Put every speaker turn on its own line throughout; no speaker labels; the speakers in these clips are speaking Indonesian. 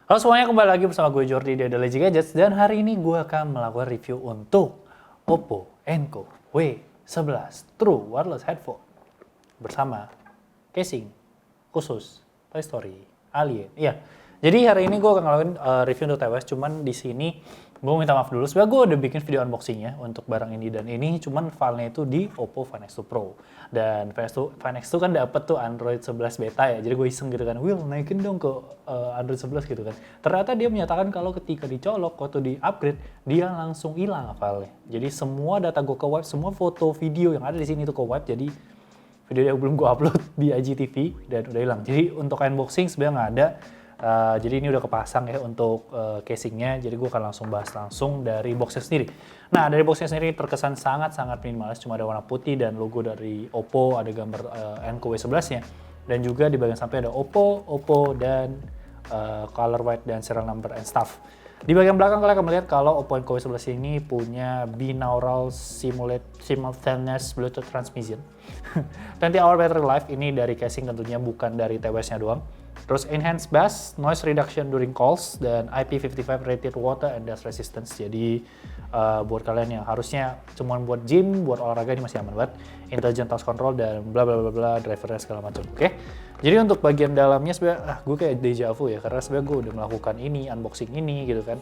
Halo semuanya, kembali lagi bersama gue Jordi di The Lazy Gadgets, dan hari ini gue akan melakukan review untuk Oppo Enco W11 True Wireless Headphone bersama casing khusus Toy Story Alien. Iya, jadi hari ini gue akan ngelakuin review untuk TWS, cuman di sini gue minta maaf dulu. Sebenarnya gue udah bikin video unboxingnya untuk barang ini, dan ini cuman filenya itu di Oppo Find X2 Pro. Dan Find X2 kan dapet tuh Android 11 beta ya, jadi gue iseng gitu kan, Will naikin dong ke Android 11 gitu kan. Ternyata dia menyatakan kalau ketika dicolok, waktu di upgrade, dia langsung hilang filenya. Jadi semua data gue ke wipe, semua foto video yang ada di sini tuh ke wipe, jadi video yang belum gue upload di IGTV dan udah hilang. Jadi untuk unboxing sebenarnya nggak ada. Jadi ini udah kepasang ya untuk casingnya, jadi gue akan langsung bahas langsung dari boxnya sendiri. Nah, dari boxnya sendiri terkesan sangat-sangat minimalis, cuma ada warna putih dan logo dari Oppo, ada gambar Enco W11-nya, dan juga di bagian samping ada Oppo, dan color white dan serial number and stuff. Di bagian belakang kalian akan melihat kalau Oppo Enco W11 ini punya binaural simultaneous Bluetooth transmission. 20 hour battery life, ini dari casing tentunya, bukan dari TWS-nya doang. Terus enhanced bass, noise reduction during calls, dan IP55 rated water and dust resistance. Jadi buat kalian yang harusnya cuma buat gym, buat olahraga, ini masih aman banget. Intelligent touch control dan bla bla bla bla, drivernya segala macam. Oke. Jadi untuk bagian dalamnya sebenarnya gue kayak deja vu ya, karena sebenarnya gue udah melakukan ini, unboxing ini gitu kan.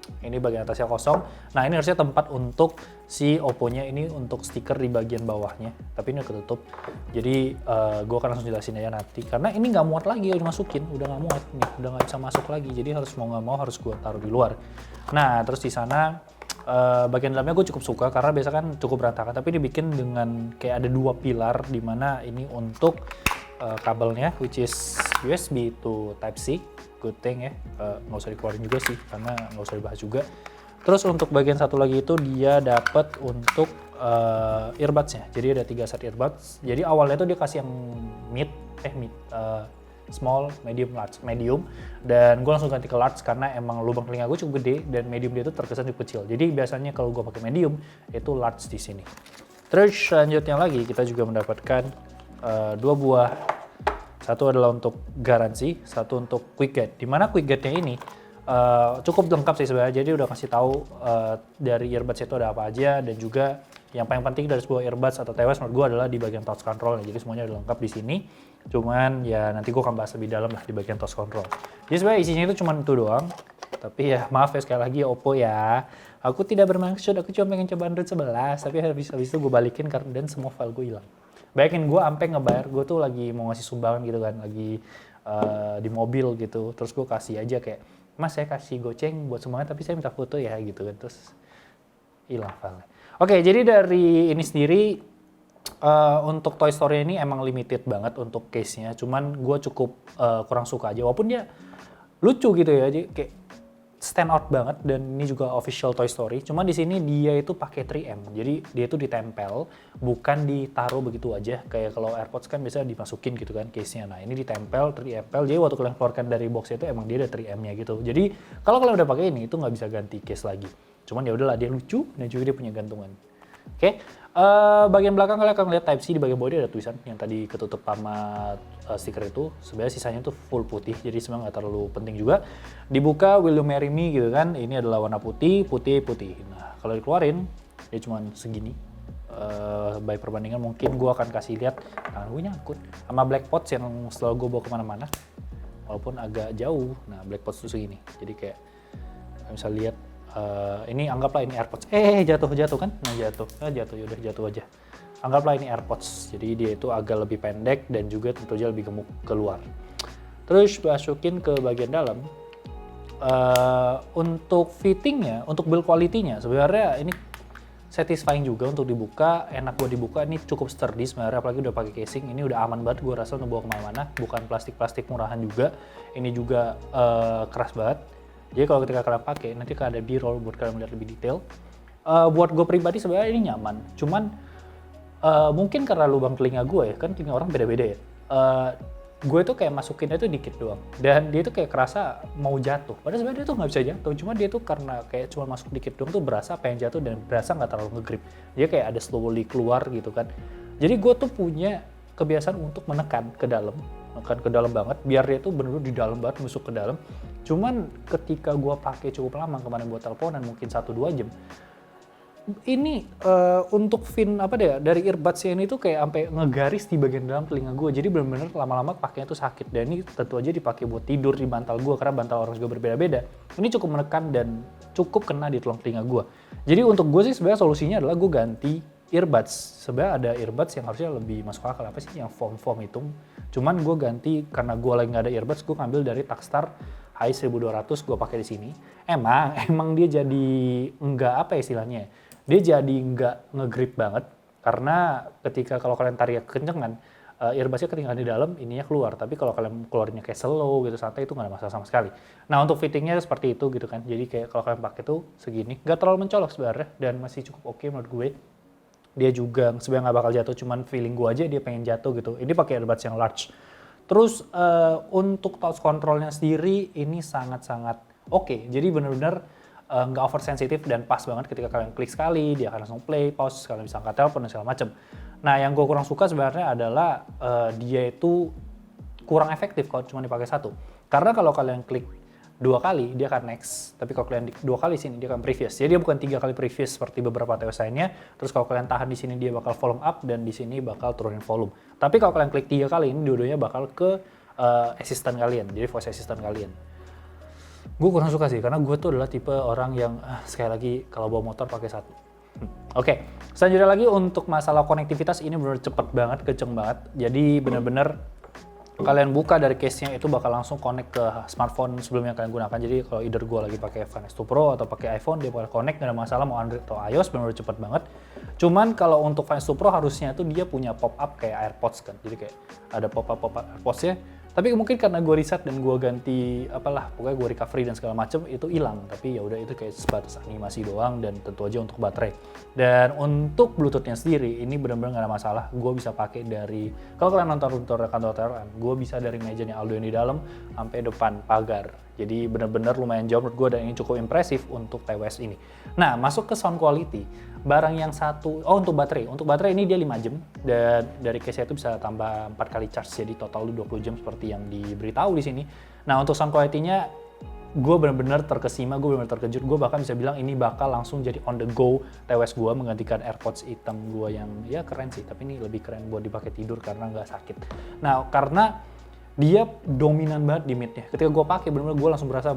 Ini bagian atasnya kosong. Nah, ini harusnya tempat untuk si Oppo-nya ini untuk stiker di bagian bawahnya. Tapi ini udah ketutup. Jadi gue akan langsung jelasin aja nanti. Karena ini nggak muat lagi, udah masukin. Udah nggak muat nih, udah nggak bisa masuk lagi. Jadi harus mau nggak mau harus gue taruh di luar. Nah, terus di sana bagian dalamnya gue cukup suka karena biasa kan cukup berantakan. Tapi dibikin dengan kayak ada dua pilar, di mana ini untuk kabelnya, which is USB to Type-C. Good thing ya, nggak usah dikeluarin juga sih, karena nggak usah dibahas juga. Terus untuk bagian satu lagi itu dia dapat untuk earbuds-nya. Jadi ada 3 set earbuds. Jadi awalnya tuh dia kasih yang small, medium, large. Medium, dan gue langsung ganti ke large karena emang lubang telinga gue cukup gede, dan medium dia tuh terkesan cukup kecil. Jadi biasanya kalau gue pakai medium itu large di sini. Terus selanjutnya lagi kita juga mendapatkan 2 buah. Satu adalah untuk garansi, satu untuk quick guide. Dimana quick guide-nya ini cukup lengkap sih sebenarnya. Jadi udah kasih tahu dari earbuds itu ada apa aja, dan juga yang paling penting dari sebuah earbuds atau TWS menurut gue adalah di bagian touch control. Jadi semuanya udah lengkap di sini. Cuman ya nanti gue akan bahas lebih dalam lah di bagian touch control. Jadi sebenarnya isinya itu cuma itu doang. Tapi ya maaf ya sekali lagi ya Oppo ya. Aku tidak bermaksud, aku cuma pengen coba Android 11. Tapi habis itu gue balikin dan semua file gue hilang. Bayangin gue sampai ngebayar, gue tuh lagi mau ngasih sumbangan gitu kan, lagi di mobil gitu, terus gue kasih aja kayak, Mas saya kasih goceng buat sumbangan tapi saya minta foto ya gitu kan, terus hilang filenya. Oke, jadi dari ini sendiri untuk Toy Story ini emang limited banget untuk case-nya, cuman gue cukup kurang suka aja, walaupun dia lucu gitu ya, jadi kayak stand out banget, dan ini juga official Toy Story. Cuma di sini dia itu pakai 3M. Jadi dia itu ditempel, bukan ditaruh begitu aja. Kayak kalau AirPods kan biasa dimasukin gitu kan case-nya. Nah, ini ditempel, 3M. Jadi waktu kalian keluarkan dari box itu emang dia ada 3M-nya gitu. Jadi kalau kalian udah pakai ini itu nggak bisa ganti case lagi. Cuman ya udahlah, dia lucu dan juga dia punya gantungan. Oke. Bagian belakang kalian akan lihat Type-C, di bagian body ada tulisan yang tadi ketutup sama stiker itu. Sebenarnya sisanya tuh full putih, jadi sebenarnya nggak terlalu penting juga. Dibuka Will You Marry Me gitu kan, ini adalah warna putih. Nah, kalau dikeluarin dia cuma segini. By perbandingan mungkin gue akan kasih lihat tangan gue nyangkut sama black pods yang selalu gue bawa kemana-mana, walaupun agak jauh. Nah, black pods tuh segini, jadi kayak bisa lihat. Ini anggaplah ini AirPods. Jatuh kan? Nah, jatuh yaudah jatuh aja. Anggaplah ini AirPods. Jadi dia itu agak lebih pendek dan juga tentu saja lebih gemuk keluar. Terus masukin ke bagian dalam. Untuk fittingnya, untuk build quality-nya sebenarnya ini satisfying juga untuk dibuka, enak buat dibuka. Ini cukup sturdy sebenarnya, apalagi udah pakai casing. Ini udah aman banget gue rasa untuk bawa kemana-mana. Bukan plastik-plastik murahan juga. Ini juga keras banget. Jadi kalau ketika kalian pakai, nanti akan ada B-roll buat kalian melihat lebih detail. Buat gue pribadi sebenarnya ini nyaman. Cuman mungkin karena lubang telinga gue ya, kan telinga orang beda-beda ya. Gue tuh kayak masukinnya tuh dikit doang. Dan dia tuh kayak kerasa mau jatuh. Padahal sebenarnya dia tuh nggak bisa jatuh. Cuma dia tuh karena kayak cuma masuk dikit doang tuh berasa pengen jatuh dan berasa nggak terlalu ngegrip. Dia kayak ada slowly keluar gitu kan. Jadi gue tuh punya kebiasaan untuk menekan ke dalam banget, biar dia tuh bener-bener di dalam banget, masuk ke dalam. Cuman ketika gue pakai cukup lama kemarin buat teleponan mungkin 1-2 jam, ini untuk dari earbuds-nya ini tuh kayak sampai ngegaris di bagian dalam telinga gue. Jadi benar-benar lama-lama pakainya tuh sakit. Dan ini tentu aja dipakai buat tidur di bantal gue karena bantal orang juga berbeda-beda. Ini cukup menekan dan cukup kena di tulang telinga gue. Jadi untuk gue sih sebenarnya solusinya adalah gue ganti earbuds. Sebenarnya ada earbuds yang harusnya lebih masuk akal, apa sih yang foam itu. Cuman gue ganti karena gue lagi nggak ada earbuds, gue ngambil dari Takstar High 1200 gue pakai di sini. Emang dia jadi enggak apa ya istilahnya. Dia jadi nggak nge-grip banget karena ketika kalau kalian tarik kekencengan, earbudsnya ketinggalan di dalam, ininya keluar. Tapi kalau kalian keluarnya kayak slow gitu, santai, itu nggak ada masalah sama sekali. Nah untuk fittingnya seperti itu gitu kan. Jadi kayak kalau kalian pakai tuh segini, nggak terlalu mencolok sebenarnya dan masih cukup oke menurut gue. Dia juga sebenarnya nggak bakal jatuh, cuman feeling gue aja dia pengen jatuh gitu. Ini pakai earbuds yang large. Terus untuk touch controlnya sendiri ini sangat-sangat oke. Jadi benar-benar nggak oversensitif dan pas banget ketika kalian klik sekali, dia akan langsung play, pause, kalian bisa angkat telepon dan segala macam. Nah yang gue kurang suka sebenarnya adalah dia itu kurang efektif kalau cuma dipakai satu. Karena kalau kalian klik 2 kali, dia akan next. Tapi kalau kalian 2 kali sini, dia akan previous. Jadi dia bukan 3 kali previous seperti beberapa TWS lainnya. Terus kalau kalian tahan di sini, dia bakal volume up dan di sini bakal turunin volume. Tapi kalau kalian klik 3 kali, ini dua-duanya bakal ke assistant kalian, jadi voice assistant kalian. Gue kurang suka sih, karena gue tuh adalah tipe orang yang sekali lagi kalau bawa motor pakai satu. Oke, selanjutnya lagi untuk masalah konektivitas ini benar cepet banget, kenceng banget. Jadi benar-benar kalian buka dari case-nya itu bakal langsung connect ke smartphone sebelumnya kalian gunakan. Jadi kalau either gue lagi pakai iPhone X2 Pro atau pakai iPhone, dia bakal connect, gak ada masalah mau Android atau iOS, benar-benar cepet banget. Cuman kalau untuk iPhone X2 Pro harusnya tuh dia punya pop-up kayak AirPods kan. Jadi kayak ada pop-up AirPods-nya. Tapi mungkin karena gue riset dan gue ganti pokoknya gue recovery dan segala macem itu hilang. Tapi ya udah itu kayak sebatas animasi doang dan tentu aja untuk baterai. Dan untuk Bluetooth-nya sendiri ini benar-benar nggak ada masalah. Gue bisa pakai dari kalau kalian nonton kantor TRM, gue bisa dari mejanya Aldo yang di dalam sampai depan pagar. Jadi benar-benar lumayan jauh menurut gue dan ini cukup impresif untuk TWS ini. Nah masuk ke sound quality. Barang yang satu, untuk baterai. Untuk baterai ini dia 5 jam dan dari case itu bisa tambah 4 kali charge jadi total 20 jam seperti yang diberitahu di sini. Nah untuk sound quality-nya gue benar-benar terkesima, gue benar-benar terkejut. Gue bahkan bisa bilang ini bakal langsung jadi on the go TWS gue menggantikan AirPods hitam gue yang ya keren sih, tapi ini lebih keren buat dipakai tidur karena nggak sakit. Nah karena dia dominan banget di mid-nya. Ketika gue pakai benar-benar gue langsung berasa,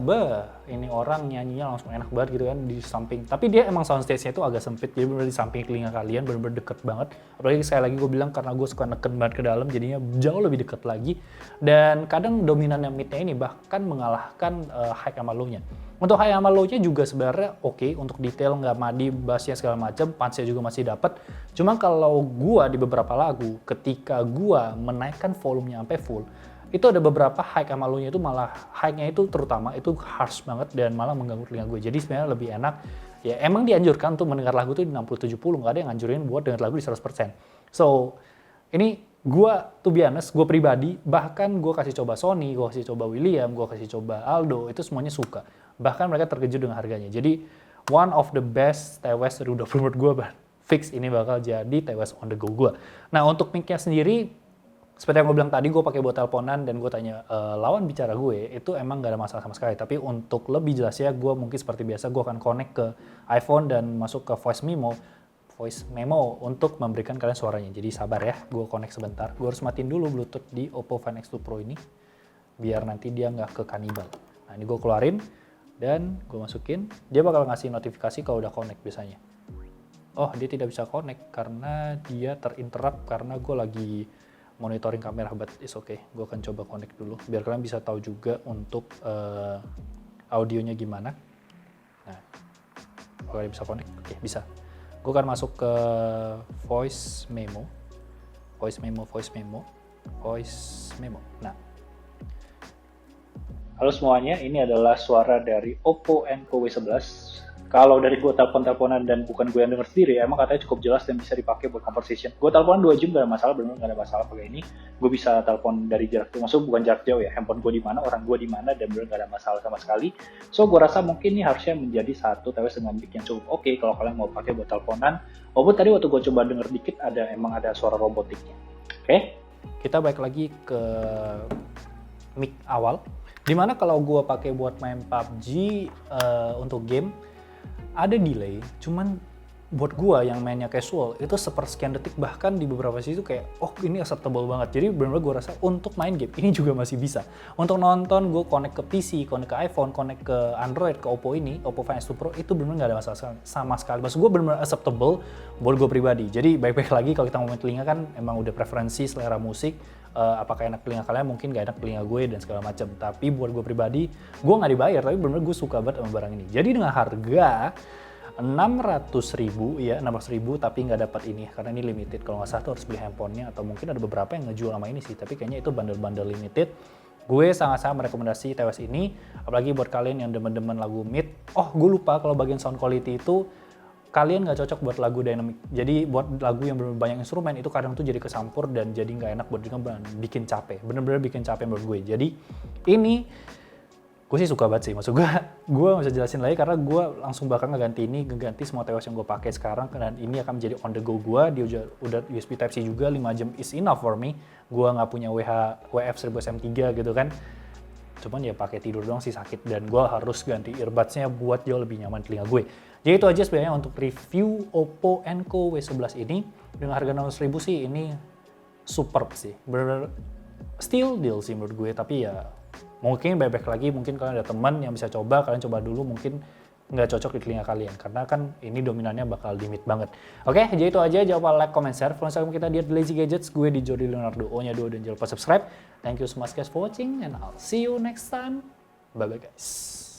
ini orang nyanyinya langsung enak banget gitu kan di samping. Tapi dia emang soundstage-nya itu agak sempit, jadi benar-benar di samping telinga kalian, benar-benar deket banget. Apalagi sekali lagi gue bilang karena gue suka neken banget ke dalam, jadinya jauh lebih deket lagi. Dan kadang dominannya mid-nya ini bahkan mengalahkan high sama low-nya. Untuk high sama low-nya juga sebenarnya oke, untuk detail nggak madi, bassnya segala macam, punch-nya juga masih dapat. Cuma kalau gue di beberapa lagu, ketika gue menaikkan volumenya sampai full, itu ada beberapa high sama low-nya itu malah high-nya itu terutama itu harsh banget dan malah mengganggu telinga gue. Jadi sebenarnya lebih enak, ya emang dianjurkan untuk mendengar lagu itu di 60-70, nggak ada yang nganjurin buat dengar lagu di 100%. So, ini gue to be honest, gue pribadi, bahkan gue kasih coba Sony, gue kasih coba William, gue kasih coba Aldo, itu semuanya suka. Bahkan mereka terkejut dengan harganya. Jadi, one of the best TWS dari udah menurut gue, fix ini bakal jadi TWS on the go gue. Nah, untuk mic-nya sendiri, seperti yang gue bilang tadi, gue pakai buat teleponan dan gue tanya lawan bicara gue, itu emang gak ada masalah sama sekali. Tapi untuk lebih jelasnya, gue mungkin seperti biasa, gue akan connect ke iPhone dan masuk ke voice memo untuk memberikan kalian suaranya. Jadi sabar ya, gue connect sebentar. Gue harus matiin dulu Bluetooth di Oppo Find X2 Pro ini, biar nanti dia nggak ke kanibal. Nah ini gue keluarin dan gue masukin, dia bakal ngasih notifikasi kalau udah connect biasanya. Oh dia tidak bisa connect karena dia terinterrupt karena gue lagi monitoring kamera, but it's okay. Gue akan coba connect dulu, biar kalian bisa tahu juga untuk audionya gimana. Nah, kalian bisa connect, oke bisa. Gue akan masuk ke voice memo. Nah, halo semuanya, ini adalah suara dari Oppo Enco W11. Kalau dari gue telepon-teleponan dan bukan gue yang denger sendiri, emang katanya cukup jelas dan bisa dipakai buat conversation. Gue teleponan 2 jam gak ada masalah, benar-benar gak ada masalah pakai ini. Gue bisa telepon dari jarak jauh, maksudnya bukan jarak jauh ya, handphone gue di mana, orang gue di mana, dan benar gak ada masalah sama sekali. So gue rasa mungkin ini harusnya menjadi satu TWS dengan mic yang cukup oke kalau kalian mau pakai buat teleponan. Walaupun tadi waktu gue coba denger dikit emang ada suara robotiknya. Oke, kita balik lagi ke mic awal. Dimana kalau gue pakai buat main PUBG untuk game ada delay, cuman buat gua yang mainnya casual itu sepersekian detik, bahkan di beberapa sisi itu kayak oh ini acceptable banget. Jadi benar-benar gua rasa untuk main game ini juga masih bisa. Untuk nonton gua connect ke PC, connect ke iPhone, connect ke Android, ke Oppo ini, Oppo Find X2 Pro itu benar-benar nggak ada masalah sama sekali. Maksud gua benar-benar acceptable buat gua pribadi. Jadi baik-baik lagi kalau kita ngomongin telinga kan emang udah preferensi selera musik. Apakah enak telinga kalian, mungkin gak enak telinga gue dan segala macam. Tapi buat gue pribadi, gue nggak dibayar, tapi benar-benar gue suka banget sama barang ini. Jadi dengan harga 600.000 ya, 600.000 tapi nggak dapat ini karena ini limited. Kalau nggak salah tuh harus beli handphonenya atau mungkin ada beberapa yang ngejual sama ini sih, tapi kayaknya itu bundle-bundle limited. Gue sangat-sangat merekomendasi TWS ini, apalagi buat kalian yang demen-demen lagu mid. Oh, gue lupa kalau bagian sound quality itu kalian nggak cocok buat lagu dynamic. Jadi buat lagu yang banyak instrumen itu kadang tuh jadi kesampur dan jadi nggak enak buat bikin capek. Bener-bener bikin capek menurut gue. Jadi ini gue sih suka banget sih. Maksud gue nggak bisa jelasin lagi karena gue langsung bakal ngeganti semua TWS yang gue pakai sekarang, dan ini akan menjadi on the go gue. Dia udah USB Type C juga, 5 jam is enough for me. Gue nggak punya WF-1000SM3 gitu kan. Cuman ya pakai tidur doang sih sakit, dan gue harus ganti earbuds-nya buat jauh lebih nyaman telinga gue. Jadi itu aja sebenarnya untuk review Oppo Enco W11 ini. Dengan harga 600.000 sih ini superb sih. Bener-bener still deal sih menurut gue, tapi ya mungkin baik-baik lagi, mungkin kalian ada teman yang bisa coba, kalian coba dulu, mungkin nggak cocok di telinga kalian, karena kan ini dominannya bakal limit banget. Oke, jadi itu aja. Jangan lupa like, comment, share. Follow Instagram kita di @lazy gadgets. Gue di Jordi Leonardo, O-nya 2, dan jangan lupa subscribe. Thank you so much guys for watching, and I'll see you next time. Bye-bye guys.